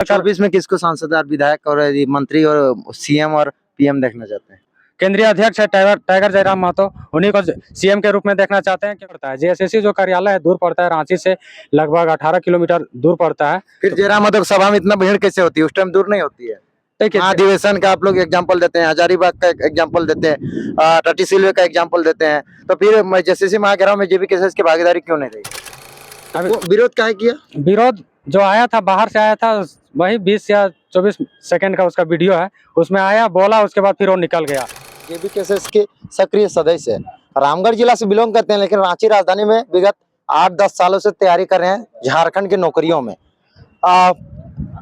24 में किसको सांसद और विधायक और मंत्री और सीएम और पीएम देखना चाहते हैं? केंद्रीय अध्यक्ष है टाइगर जयराम महतो, उन्हीं को सीएम के रूप में देखना चाहते हैं। क्या पड़ता है, जेएसएससी जो कार्यालय है दूर पड़ता है, रांची से लगभग 18 किलोमीटर दूर पड़ता है। फिर जयराम महतो सभा में इतना भीड़ कैसे होती है? उस टाइम दूर नहीं होती है? देखिए अधिवेशन का आप लोग एग्जांपल देते हैं, हजारीबाग का एग्जांपल देते हैं, टटीसिलवे का एग्जांपल देते हैं, तो फिर जेएसएससी महाघेराव में जेबी केसेस की भागीदारी क्यों नहीं रही? अभी विरोध काहे किया? विरोध जो आया था, बाहर से आया था, वही 20 या 24 सेकंड का उसका वीडियो है, उसमें आया बोला, उसके बाद फिर वो निकल गया। जेबी केसेस के सक्रिय सदस्य है, रामगढ़ जिला से बिलोंग करते हैं, लेकिन रांची राजधानी में विगत 8-10 सालों से तैयारी कर रहे हैं झारखंड की नौकरियों में।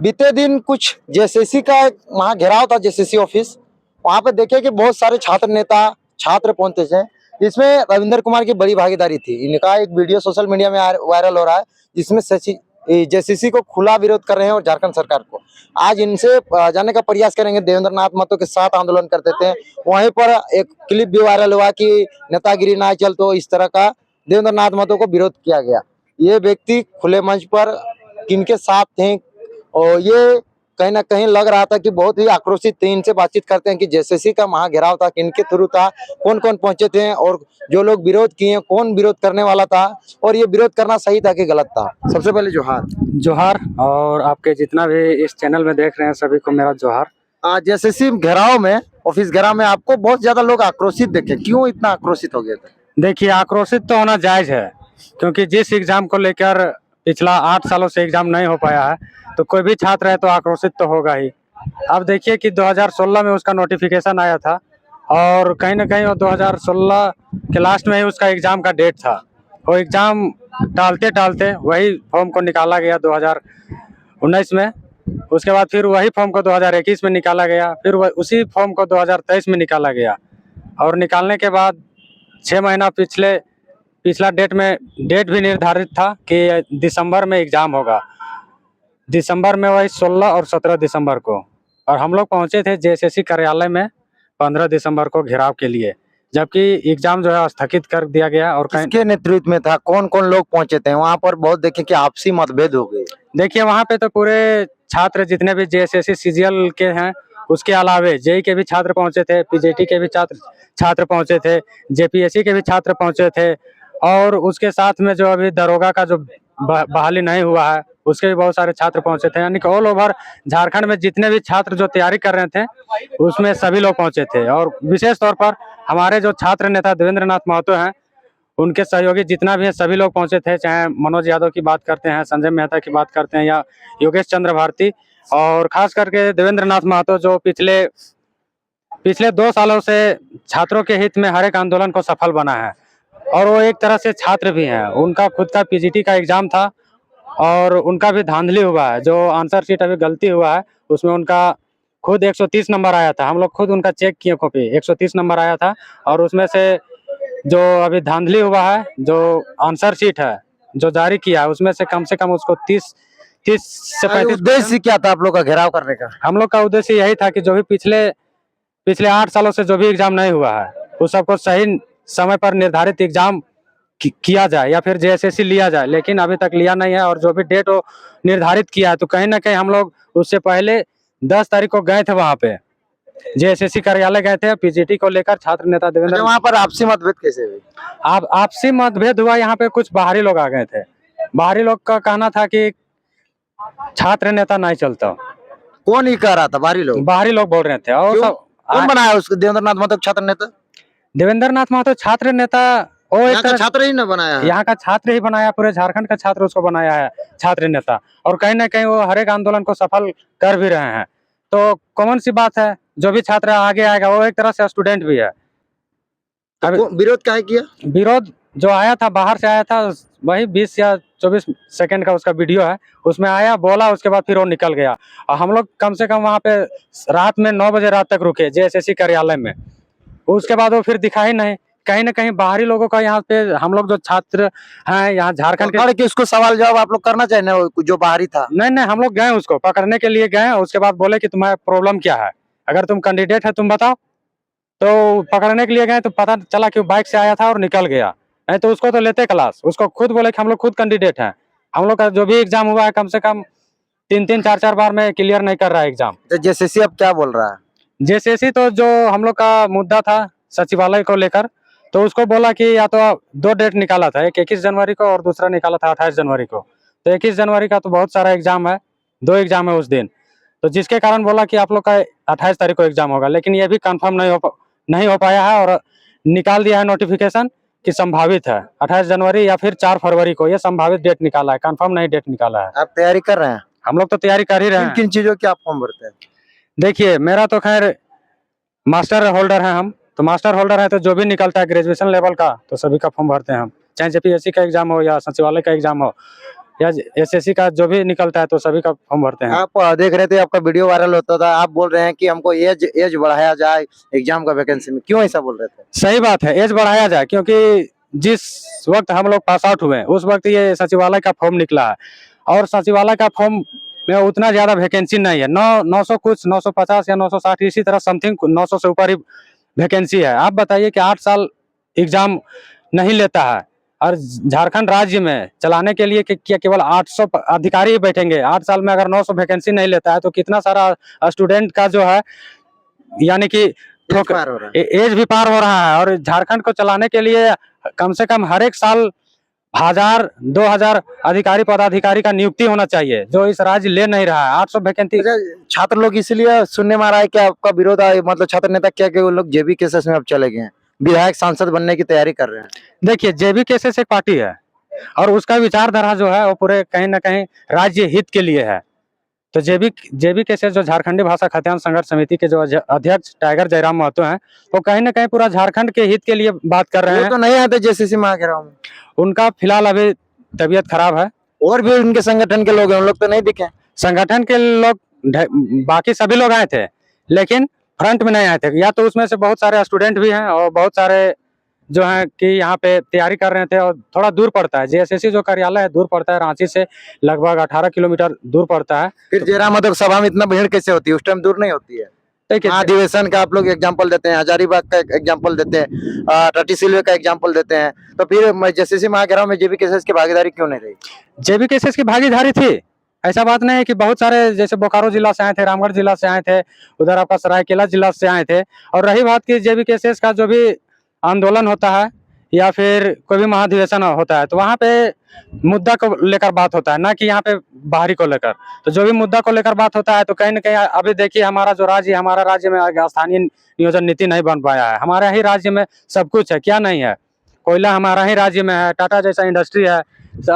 बीते दिन कुछ जेएसएससी का वहाँ घेराव था, जेएसएससी ऑफिस, वहाँ पे देखे कि बहुत सारे छात्र नेता छात्र पहुंचे थे, जिसमें रविंद्र कुमार की बड़ी भागीदारी थी। इनका एक वीडियो सोशल मीडिया में वायरल हो रहा है, जिसमें जेएसएससी को खुला विरोध कर रहे हैं और झारखंड सरकार को। आज इनसे जानने का प्रयास करेंगे। देवेंद्र नाथ महतो के साथ आंदोलन करते थे, वहीं पर एक क्लिप भी वायरल हुआ कि नेतागिरी ना चल, तो इस तरह का देवेंद्र नाथ महतो को विरोध किया गया। ये व्यक्ति खुले मंच पर किनके साथ थे, और ये कहीं ना कहीं लग रहा था कि बहुत ही आक्रोशित थे। इनसे बातचीत करते हैं कि जेएसएससी का महाघेराव था, किनके थ्रू था, कौन कौन पहुंचे थे, और जो लोग विरोध किए कौन विरोध करने वाला था, और ये विरोध करना सही था कि गलत था। सबसे पहले जोहार, और आपके जितना भी इस चैनल में देख रहे हैं सभी को मेरा जोहार। जेएसएससी घेराव में, ऑफिस घेराव में आपको बहुत ज्यादा लोग आक्रोशित देखे, क्यों इतना आक्रोशित हो गए थे? देखिए, आक्रोशित तो होना जायज है, क्योंकि जिस एग्जाम को लेकर पिछला 8 सालों से एग्जाम नहीं हो पाया है, तो कोई भी छात्र है तो आक्रोशित तो होगा ही। अब देखिए कि 2016 में उसका नोटिफिकेशन आया था, और कहीं ना कहीं वो 2016 के लास्ट में ही उसका एग्जाम का डेट था। वो एग्जाम टालते टालते वही फॉर्म को निकाला गया 2019 में, उसके बाद फिर वही फॉर्म को 2021 में निकाला गया, फिर उसी फॉर्म को 2023 में निकाला गया, और निकालने के बाद 6 महीना पिछला डेट भी निर्धारित था कि दिसंबर में एग्जाम होगा। दिसंबर में वही 16 और 17 दिसंबर को, और हम लोग पहुंचे थे जेएसएससी कार्यालय में 15 दिसंबर को घेराव के लिए, जबकि एग्जाम जो है स्थगित कर दिया गया। और किसके नेतृत्व में था, कौन कौन लोग पहुंचे थे वहां पर? बहुत देखे कि आपसी मतभेद हो गए। देखिए, वहां पे तो पूरे छात्र जितने भी जेएसएससी सीजीएल के हैं, उसके अलावे जेई के भी छात्र पहुंचे थे, पीजीटी के भी छात्र पहुंचे थे, जेपीएससी के भी छात्र पहुंचे थे, और उसके साथ में जो अभी दरोगा का जो बहाली नहीं हुआ है उसके भी बहुत सारे छात्र पहुंचे थे। यानी कि ऑल ओवर झारखंड में जितने भी छात्र जो तैयारी कर रहे थे उसमें सभी लोग पहुंचे थे। और विशेष तौर पर हमारे जो छात्र नेता देवेंद्र नाथ महतो हैं, उनके सहयोगी जितना भी है सभी लोग पहुंचे थे, चाहे मनोज यादव की बात करते हैं, संजय मेहता की बात करते हैं, या योगेश चंद्र भारती, और खास करके देवेंद्र नाथ महतो जो पिछले 2 सालों से छात्रों के हित में हर एक आंदोलन को सफल बना है, और वो एक तरह से छात्र भी हैं। उनका खुद का पीजीटी का एग्जाम था, और उनका भी धांधली हुआ है, जो आंसर शीट अभी गलती हुआ है उसमें उनका खुद 130 नंबर आया था। हम लोग खुद उनका चेक किए, कॉपी 130 नंबर आया था, और उसमें से जो अभी धांधली हुआ है, जो आंसर शीट है जो जारी किया है, उसमें से कम उसको 30 से 35। उद्देश्य क्या था आप लोग का घेराव करने का? हम लोग का उद्देश्य यही था कि जो भी पिछले 8 सालों से जो भी एग्जाम नहीं हुआ है उस सबको सही समय पर निर्धारित एग्जाम किया जाए, या फिर जेएसएससी लिया जाए, लेकिन अभी तक लिया नहीं है। और जो भी डेट वो निर्धारित किया है, तो कहीं ना कहीं हम लोग उससे पहले 10 तारीख को गए थे वहां पे, जेएसएससी कार्यालय गए थे पीजीटी को लेकर। छात्र नेता देवेंद्र, वहां पर आपसी मतभेद कैसे हुए? आपसी मतभेद हुआ, यहाँ पे कुछ बाहरी लोग आ गए थे। बाहरी लोग का कहना था कि छात्र नेता नहीं चलता। कौन ही कह रहा था? बाहरी लोग बोल रहे थे। और सब कौन बनाया उसको देवेंद्र नाथ महतो छात्र नेता? देवेंद्र नाथ महतो छात्र नेता वो एक तरह छात्र ही न बनाया, यहाँ का छात्र ही बनाया, पूरे झारखंड का छात्र उसको बनाया है छात्र नेता, और कहीं ना कहीं वो हर एक आंदोलन को सफल कर भी रहे हैं। तो कॉमन सी बात है, जो भी छात्र आगे आएगा वो एक तरह से स्टूडेंट भी है। तो विरोध काहे किया? विरोध जो आया था, बाहर से आया था, वही 20 या 24 सेकंड का उसका वीडियो है, उसमें आया बोला, उसके बाद फिर वो निकल गया। और हम लोग कम से कम वहाँ पे रात में 9 बजे रात तक रुके जेएसएससी कार्यालय में, उसके बाद वो फिर दिखा ही नहीं। कहीं ना कहीं बाहरी लोगों का यहाँ पे, हम लोग जो छात्र हैं यहाँ झारखंड के, उसको सवाल जवाब आप लोग करना चाहिए जो बाहरी था। नहीं, हम लोग गए उसको पकड़ने के लिए गए, उसके बाद बोले कि तुम्हारा प्रॉब्लम क्या है, अगर तुम कैंडिडेट है तुम बताओ। तो पकड़ने के लिए गए तो पता चला कि वो बाइक से आया था और निकल गया, नहीं तो उसको तो लेते क्लास। उसको खुद बोले कि हम लोग खुद कैंडिडेट हैं, हम लोग का जो भी एग्जाम हुआ है कम से कम 3-3 4-4 बार में क्लियर नहीं कर रहा है एग्जाम। तो जेसीसी अब क्या बोल रहा है? जेसीसी तो जो हम लोग का मुद्दा था सचिवालय को लेकर, तो उसको बोला कि या तो 2 डेट निकाला था, एक 21 जनवरी को और दूसरा निकाला था 28 जनवरी को। तो 21 जनवरी का तो बहुत सारा एग्जाम है, 2 एग्जाम है उस दिन, तो जिसके कारण बोला कि आप लोग का 28 तारीख को एग्जाम होगा, लेकिन ये भी कंफर्म नहीं हो पाया है और निकाल दिया है नोटिफिकेशन कि संभावित है 28 जनवरी या फिर 4 फरवरी को, ये संभावित डेट निकाला है, कंफर्म नहीं डेट निकाला है। आप तैयारी कर रहे हैं? हम लोग तो तैयारी कर ही रहे हैं। किन चीजों की आप फॉर्म भरते हैं? देखिए मेरा तो खैर मास्टर होल्डर है हम, तो मास्टर होल्डर है तो जो भी निकलता है ग्रेजुएशन लेवल का तो सभी का फॉर्म भरते हैं हम, चाहे जेपीएससी का एग्जाम हो या सचिवालय का एग्जाम हो या एसएससी का जो भी निकलता है तो सभी का फॉर्म भरते हैं। आप देख रहे थे, आपका वीडियो वायरल होता था, आप बोल रहे हैं कि हमको एज बढ़ाया जाए एग्जाम का वैकेंसी में, क्यों ऐसा बोल रहे थे? सही बात है, एज बढ़ाया जाए, क्योंकि जिस वक्त हम लोग पास आउट हुए उस वक्त ये सचिवालय का फॉर्म निकला है और सचिवालय का फॉर्म में उतना ज्यादा वैकेंसी नहीं है, 900 कुछ 950 या 960 इसी तरह समथिंग 900 से ऊपर ही वैकेंसी है। आप बताइए कि 8 साल एग्जाम नहीं लेता है और झारखंड राज्य में चलाने के लिए क्या केवल 800 अधिकारी ही बैठेंगे? 8 साल में अगर 900 वैकेंसी नहीं लेता है तो कितना सारा स्टूडेंट का जो है यानी कि एज भी पार हो रहा है और झारखंड को चलाने के लिए कम से कम हर एक साल 1000-2000 अधिकारी पदाधिकारी का नियुक्ति होना चाहिए, जो इस राज्य ले नहीं रहा है। 800 वैकेंसी। छात्र लोग इसलिए सुनने में आ रहा है कि आपका विरोध है, मतलब छात्र नेता क्या कि वो लोग जेबी केसेस में अब चले गए हैं, विधायक सांसद बनने की तैयारी कर रहे हैं। देखिए जेबी केसेस एक पार्टी है और उसका विचारधारा जो है वो पूरे कहीं ना कहीं राज्य हित के लिए है। तो जेबी केसेस जो झारखंडी भाषा खतियान संघर्ष समिति के जो अध्यक्ष टाइगर जयराम महतो हैं, वो कहीं ना कहीं पूरा झारखंड के हित के लिए बात कर रहे हैं। तो नहीं आते जेसीसी में आगे रहा हूँ, उनका फिलहाल अभी तबीयत खराब है। और भी उनके संगठन के लोग हैं, उन लोग तो नहीं दिखे। संगठन के लोग बाकी सभी लोग आए थे लेकिन फ्रंट में नहीं आए थे, या तो उसमें से बहुत सारे स्टूडेंट भी हैं और बहुत सारे जो है कि यहाँ पे तैयारी कर रहे थे और थोड़ा दूर पड़ता है, जेएसएससी जो कार्यालय है दूर पड़ता है, रांची से लगभग 18 किलोमीटर दूर पड़ता है। फिर जयराम महतो सभा में इतना भीड़ कैसे होती है? उस टाइम दूर नहीं होती है? देखिए अधिवेशन का आप लोग एग्जाम्पल देते हैं, हजारीबाग का एग्जाम्पल देते हैं, टटीसिलवे का एग्जाम्पल देते हैं, तो फिर जेसीसी में आगे में जेबी केसेस की भागीदारी क्यों नहीं रही? जेबी केसेस की भागीदारी थी, ऐसा बात नहीं है कि बहुत सारे जैसे बोकारो जिला से आए थे, रामगढ़ जिला से आए थे, उधर आपका सरायकेला जिला से आए थे। और रही बात की जेबी केसेस का जो भी आंदोलन होता है या फिर कोई भी महाधिवेशन होता है तो वहाँ पे मुद्दा को लेकर बात होता है, ना कि यहाँ पे बाहरी को लेकर। तो जो भी मुद्दा को लेकर बात होता है तो कहीं ना कहीं अभी देखिए हमारा जो राज्य, हमारा राज्य में स्थानीय नियोजन नीति नहीं बन पाया है। हमारे ही राज्य में सब कुछ है, क्या नहीं है? कोयला हमारा ही राज्य में है, टाटा जैसा इंडस्ट्री है,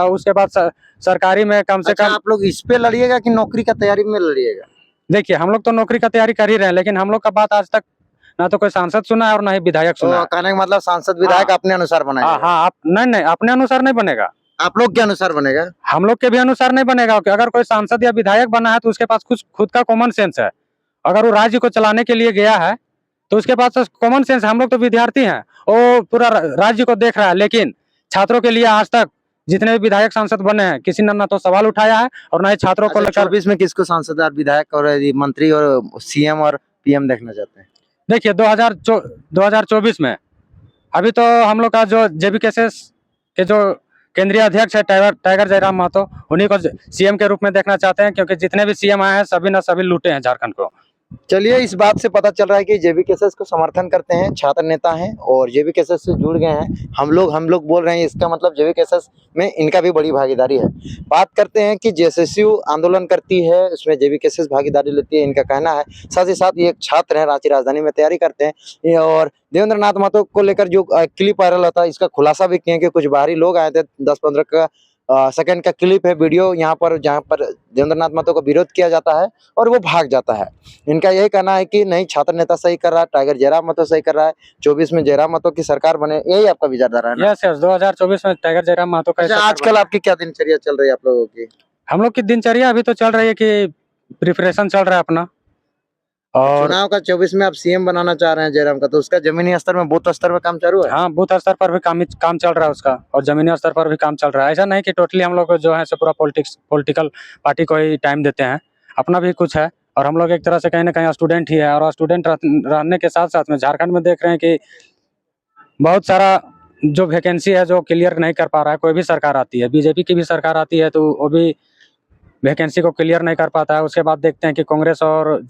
उसके बाद सरकारी में कम से कम। आप लोग इस पे लड़िएगा कि नौकरी का तैयारी में लड़िएगा? देखिए हम लोग तो नौकरी का तैयारी कर ही रहे हैं, लेकिन हम लोग का बात आज तक ना तो कोई सांसद सुना है और ना ही विधायक सुना है। कहने का मतलब सांसद विधायक अपने अनुसार बनाएगा? हाँ, आप नहीं अपने अनुसार नहीं बनेगा, आप लोग के अनुसार बनेगा? हम लोग के भी अनुसार नहीं बनेगा। अगर कोई सांसद या विधायक बना है तो उसके पास कुछ खुद का कॉमन सेंस है। अगर वो राज्य को चलाने के लिए गया है तो उसके पास कॉमन सेंस। हम लोग तो विद्यार्थी हैं, वो पूरा राज्य को देख रहा है, लेकिन छात्रों के लिए आज तक जितने भी विधायक सांसद बने हैं किसी ने ना तो सवाल उठाया है और ना ही छात्रों को लेकर। 24 में किसको सांसद और विधायक और मंत्री और सीएम और पीएम देखना चाहते हैं? देखिए 2024 में अभी तो हम लोग का जो जेबी केसेस के जो केंद्रीय अध्यक्ष है टाइगर जयराम महतो, उन्हीं को सीएम के रूप में देखना चाहते हैं, क्योंकि जितने भी सीएम आए हैं सभी ना सभी लूटे हैं झारखंड को। चलिए, इस बात से पता चल रहा है कि जेबी केसेस को समर्थन करते हैं, छात्र नेता हैं और जेबी केसेस से जुड़ गए हैं। हम लोग बोल रहे हैं, इसका मतलब जेबी केसेस में इनका भी बड़ी भागीदारी है। बात करते हैं कि जेएसएसयू आंदोलन करती है, उसमें जेबी केसेस भागीदारी लेती है, इनका कहना है। साथ ही साथ ये एक छात्र हैं, रांची राजधानी में तैयारी करते हैं और देवेंद्र नाथ महतो को लेकर जो क्लिप वायरल होता है इसका खुलासा भी किए कि कुछ बाहरी लोग आए थे, 10-15 का सेकंड का क्लिप है, वीडियो यहाँ पर, जहाँ पर देवेंद्र नाथ महतो का विरोध किया जाता है और वो भाग जाता है। इनका यही कहना है कि नहीं, छात्र नेता सही कर रहा है, टाइगर जयराम महतो सही कर रहा है, 24 में जयराम महतो की सरकार बने, यही आपका विचारधारा है ना? यस 2024 में टाइगर जयराम महतो का। आजकल आपकी क्या दिनचर्या चल रही है आप लोगों की? हम लोग की दिनचर्या अभी तो चल रही है कि प्रिपरेशन चल रहा है अपना, और चुनाव का 24 में आप सीएम बनाना चाह रहे हैं जयराम का, तो उसका जमीनी स्तर में, बूथ स्तर में काम चालू है? हाँ, बूथ स्तर पर भी काम चल रहा है उसका और जमीनी स्तर पर भी काम चल रहा है। ऐसा नहीं कि टोटली हम लोग जो है से पूरा पॉलिटिकल पार्टी को ही टाइम देते हैं, अपना भी कुछ है। और हम लोग एक तरह से कहीं ना कहीं स्टूडेंट ही है, और स्टूडेंट रहने के साथ साथ में झारखंड में देख रहे हैं कि बहुत सारा जो वैकेंसी है जो क्लियर नहीं कर पा रहा है। कोई भी सरकार आती है, बीजेपी की भी सरकार आती है तो वो भी वैकेंसी को क्लियर नहीं कर पाता है। उसके बाद देखते हैं कि कांग्रेस और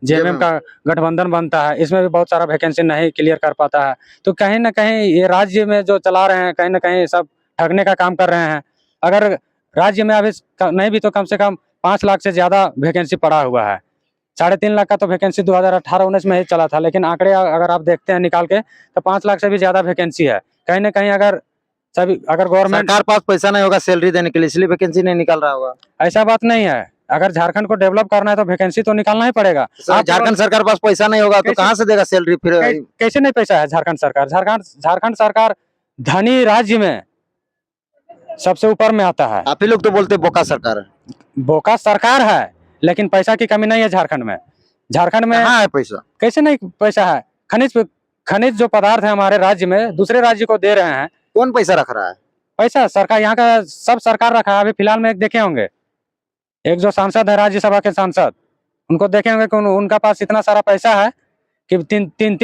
जेएमएम का गठबंधन बनता है, इसमें भी बहुत सारा वैकेंसी नहीं क्लियर कर पाता है। तो कहीं ना कहीं ये राज्य में जो चला रहे हैं, कहीं ना कहीं सब ठगने का काम कर रहे हैं। अगर राज्य में अभी नहीं भी तो कम से कम 5 लाख से ज्यादा वैकेंसी पड़ा हुआ है। 3.5 लाख का तो वैकेंसी 2018-19 में ही चला था, लेकिन आंकड़े अगर आप देखते हैं निकाल के तो 5 लाख से भी ज्यादा वैकेंसी है। कहीं ना कहीं अगर गवर्नमेंट, सरकार पास पैसा नहीं होगा सैलरी देने के लिए, इसलिए वैकेंसी नहीं निकाल रहा होगा। ऐसा बात नहीं है। अगर झारखंड को डेवलप करना है तो वैकेंसी तो निकालना ही पड़ेगा। आप झारखंड सरकार पास पैसा नहीं होगा तो कैसे- कहाँ से देगा सैलरी फिर? कैसे नहीं पैसा है झारखंड सरकार? झारखंड सरकार धनी राज्य में सबसे ऊपर में आता है। आप ही लोग तो बोलते बोका सरकार है। बोका सरकार है, लेकिन पैसा की कमी नहीं है झारखंड में। झारखंड में कहाँ है पैसा? कैसे नहीं पैसा है? खनिज जो पदार्थ है हमारे राज्य में दूसरे राज्य को दे रहे हैं। कौन पैसा रख रहा है? पैसा सरकार, यहाँ का सब सरकार रखा है। अभी फिलहाल में एक देखे होंगे, एक जो सांसद है राज्यसभा के सांसद, उनको देखे होंगे कि उनका पास इतना सारा पैसा है कि तीन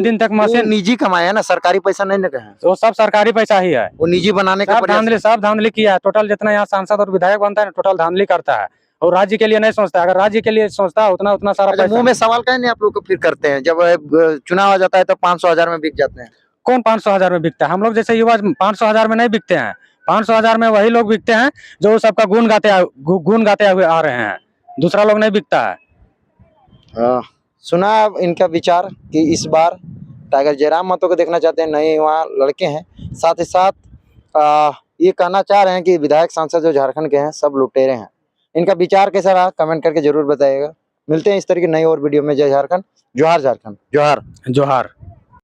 दिन तक वो मशीन, निजी कमाया ना, सरकारी पैसा नहीं ना कहा। वो सब सरकारी पैसा ही है। वो निजी बनाने का सब धांधली किया है। टोटल जितना यहाँ सांसद और विधायक बनता है टोटल धांधली करता है, और राज्य के लिए नहीं सोचता। अगर राज्य के लिए सोचता उतना सारा अच्छा, पैसा। मुंह में सवाल कहीं नहीं आप लोग को फिर करते हैं? जब चुनाव आ जाता है तो 500,000 में बिक जाते हैं। कौन 500,000 में बिकता है? हम लोग जैसे युवा 500,000 में नहीं बिकते हैं। 500,000 में वही लोग बिकते हैं जो सबका गुण गाते हुए आ रहे हैं। दूसरा लोग नहीं बिकता है। सुना इनका विचार कि इस बार टाइगर जयराम महतो को देखना चाहते हैं, नए वहाँ लड़के हैं। साथ ही साथ ये कहना चाह रहे हैं कि विधायक सांसद जो झारखंड के हैं सब लुटेरे हैं। इनका विचार कैसा रहा कमेंट करके जरूर बताइएगा। मिलते हैं इस तरह की नई और वीडियो में। जय झारखंड, जोहार झारखंड, जोहार। जोहार।